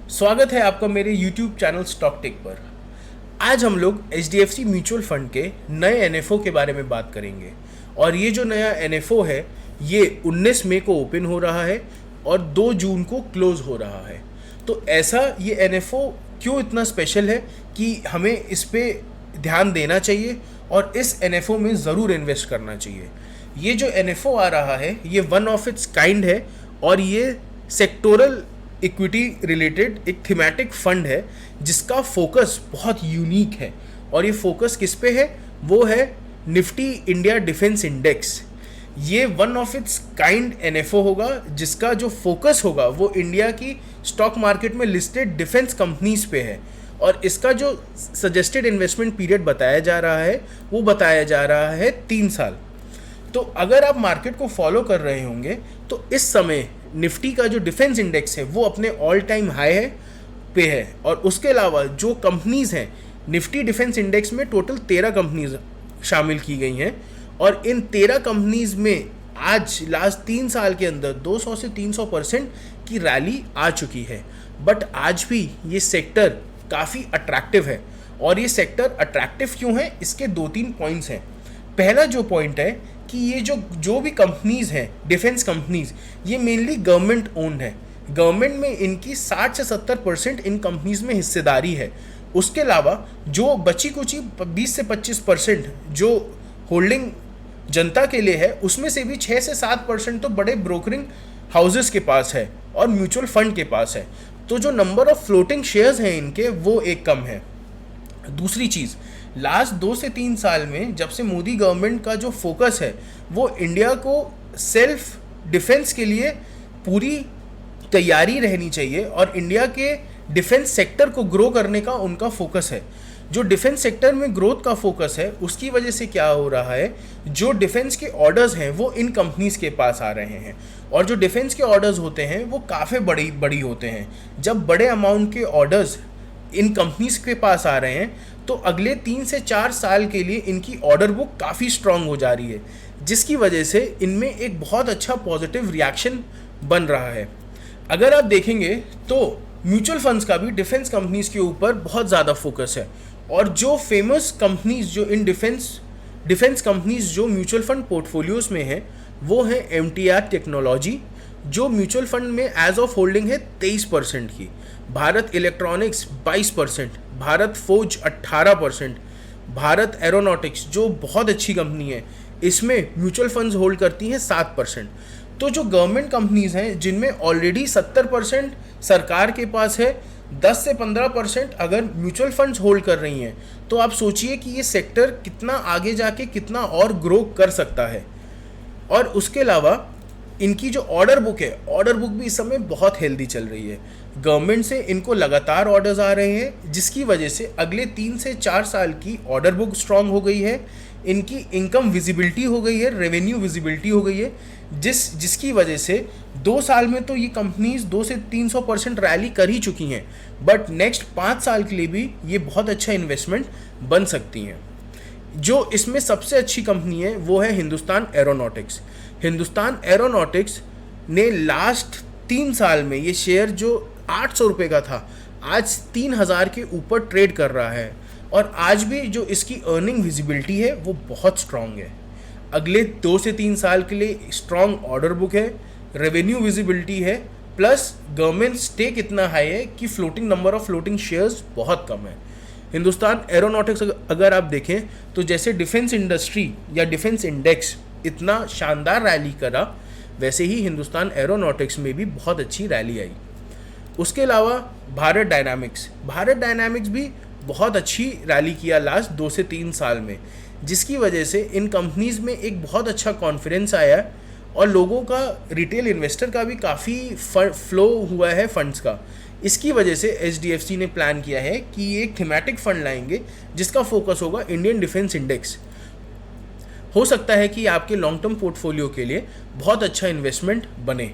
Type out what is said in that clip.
स्वागत है आपका मेरे YouTube चैनल स्टॉक टेक पर। आज हम लोग HDFC म्यूचुअल फंड के नए NFO के बारे में बात करेंगे। और ये जो नया NFO है ये 19 मई को ओपन हो रहा है और 2 जून को क्लोज हो रहा है। तो ऐसा ये NFO क्यों इतना स्पेशल है कि हमें इस पे ध्यान देना चाहिए और इस NFO में ज़रूर इन्वेस्ट करना चाहिए। ये जो NFO आ रहा है ये वन ऑफ इट्स काइंड है और ये सेक्टोरल इक्विटी रिलेटेड एक थीमेटिक फंड है जिसका फोकस बहुत यूनिक है। और ये फोकस किस पे है? वो है निफ्टी इंडिया डिफेंस इंडेक्स। ये one of its kind NFO होगा जिसका जो फोकस होगा वो इंडिया की स्टॉक मार्केट में लिस्टेड डिफेंस कंपनीज पे है। और इसका जो सजेस्टेड इन्वेस्टमेंट पीरियड बताया जा रहा है वो बताया जा रहा है 3 साल। तो अगर आप मार्केट को फॉलो कर रहे होंगे तो इस समय निफ्टी का जो डिफेंस इंडेक्स है वो अपने ऑल टाइम हाई पे है। और उसके अलावा जो कंपनीज हैं निफ्टी डिफेंस इंडेक्स में टोटल 13 कंपनीज शामिल की गई हैं। और इन 13 कंपनीज में आज लास्ट 3 साल के अंदर 200 से 300% की रैली आ चुकी है। बट आज भी ये सेक्टर काफ़ी अट्रैक्टिव है। और ये सेक्टर अट्रैक्टिव क्यों है, इसके 2-3 पॉइंट्स हैं। पहला जो पॉइंट है कि ये जो भी कंपनीज हैं डिफेंस कंपनीज ये मेनली गवर्नमेंट ओन्ड है। गवर्नमेंट में इनकी 60 से 70% इन कंपनीज में हिस्सेदारी है। उसके अलावा जो बची कुची 20 से 25% जो होल्डिंग जनता के लिए है उसमें से भी 6 से 7% तो बड़े ब्रोकरिंग हाउसेस के पास है और म्यूचुअल फंड के पास है। तो जो नंबर ऑफ फ्लोटिंग शेयर्स हैं इनके वो एक कम है। दूसरी चीज़, लास्ट 2 से 3 साल में जब से मोदी गवर्नमेंट का जो फोकस है वो इंडिया को सेल्फ डिफेंस के लिए पूरी तैयारी रहनी चाहिए और इंडिया के डिफेंस सेक्टर को ग्रो करने का उनका फोकस है। जो डिफेंस सेक्टर में ग्रोथ का फोकस है उसकी वजह से क्या हो रहा है, जो डिफेंस के ऑर्डर्स हैं वो इन कंपनीज के पास आ रहे हैं। और जो डिफेंस के ऑर्डर्स होते हैं वो काफ़ी बड़ी होते हैं। जब बड़े अमाउंट के ऑर्डर्स इन कंपनीज के पास आ रहे हैं तो अगले 3 से 4 साल के लिए इनकी ऑर्डर बुक काफ़ी स्ट्रांग हो जा रही है, जिसकी वजह से इनमें एक बहुत अच्छा पॉजिटिव रिएक्शन बन रहा है। अगर आप देखेंगे तो म्यूचुअल फंड्स का भी डिफेंस कंपनीज के ऊपर बहुत ज़्यादा फोकस है। और जो फेमस कंपनीज जो इन डिफेंस कंपनीज जो म्यूचुअल फंड पोर्टफोलियोज में है वो है MTR टेक्नोलॉजी जो म्यूचुअल फंड में एज ऑफ होल्डिंग है 23% की, Bharat electronics 22%, Bharat forge 18%, Bharat aeronautics जो बहुत अच्छी कंपनी है इसमें म्यूचुअल फंड्स होल्ड करती हैं 7%। तो जो गवर्नमेंट कंपनीज हैं जिनमें ऑलरेडी 70% सरकार के पास है, 10 से 15% अगर म्यूचुअल फंड्स होल्ड कर रही हैं, तो आप सोचिए कि ये सेक्टर कितना आगे जाके कितना और ग्रो कर सकता है। और उसके अलावा इनकी जो ऑर्डर बुक है, ऑर्डर बुक भी इस समय बहुत हेल्दी चल रही है। गवर्नमेंट से इनको लगातार ऑर्डर्स आ रहे हैं जिसकी वजह से अगले 3 से 4 साल की ऑर्डर बुक स्ट्रांग हो गई है। इनकी इनकम विजिबिलिटी हो गई है, रेवेन्यू विजिबिलिटी हो गई है, जिसकी वजह से 2 साल में तो ये कंपनीज 2 से 300% रैली कर ही चुकी हैं। बट नेक्स्ट 5 साल के लिए भी ये बहुत अच्छा इन्वेस्टमेंट बन सकती हैं। जो इसमें सबसे अच्छी कंपनी है वो है हिंदुस्तान एरोनॉटिक्स। हिंदुस्तान एरोनॉटिक्स ने लास्ट 3 साल में ये शेयर जो 800 रुपये का था आज 3000 के ऊपर ट्रेड कर रहा है। और आज भी जो इसकी अर्निंग विजिबिलिटी है वो बहुत स्ट्रांग है। अगले 2 से 3 साल के लिए स्ट्रांग ऑर्डर बुक है, रेवेन्यू विजिबिलिटी है, प्लस गवर्नमेंट स्टेक इतना हाई है कि floating number of floating shares बहुत कम है। हिंदुस्तान एरोनॉटिक्स अगर आप देखें तो जैसे डिफेंस इंडस्ट्री या डिफेंस इंडेक्स इतना शानदार रैली करा वैसे ही हिंदुस्तान एरोनॉटिक्स में भी बहुत अच्छी रैली आई। उसके अलावा भारत डायनामिक्स भी बहुत अच्छी रैली किया लास्ट 2 से 3 साल में, जिसकी वजह से इन कंपनीज में एक बहुत अच्छा कॉन्फिडेंस आया और लोगों का, रिटेल इन्वेस्टर का भी काफ़ी फ्लो हुआ है फंड्स का। इसकी वजह से HDFC ने प्लान किया है कि ये एक थीमेटिक फंड लाएंगे जिसका फोकस होगा इंडियन डिफेंस इंडेक्स। हो सकता है कि आपके लॉन्ग टर्म पोर्टफोलियो के लिए बहुत अच्छा इन्वेस्टमेंट बने।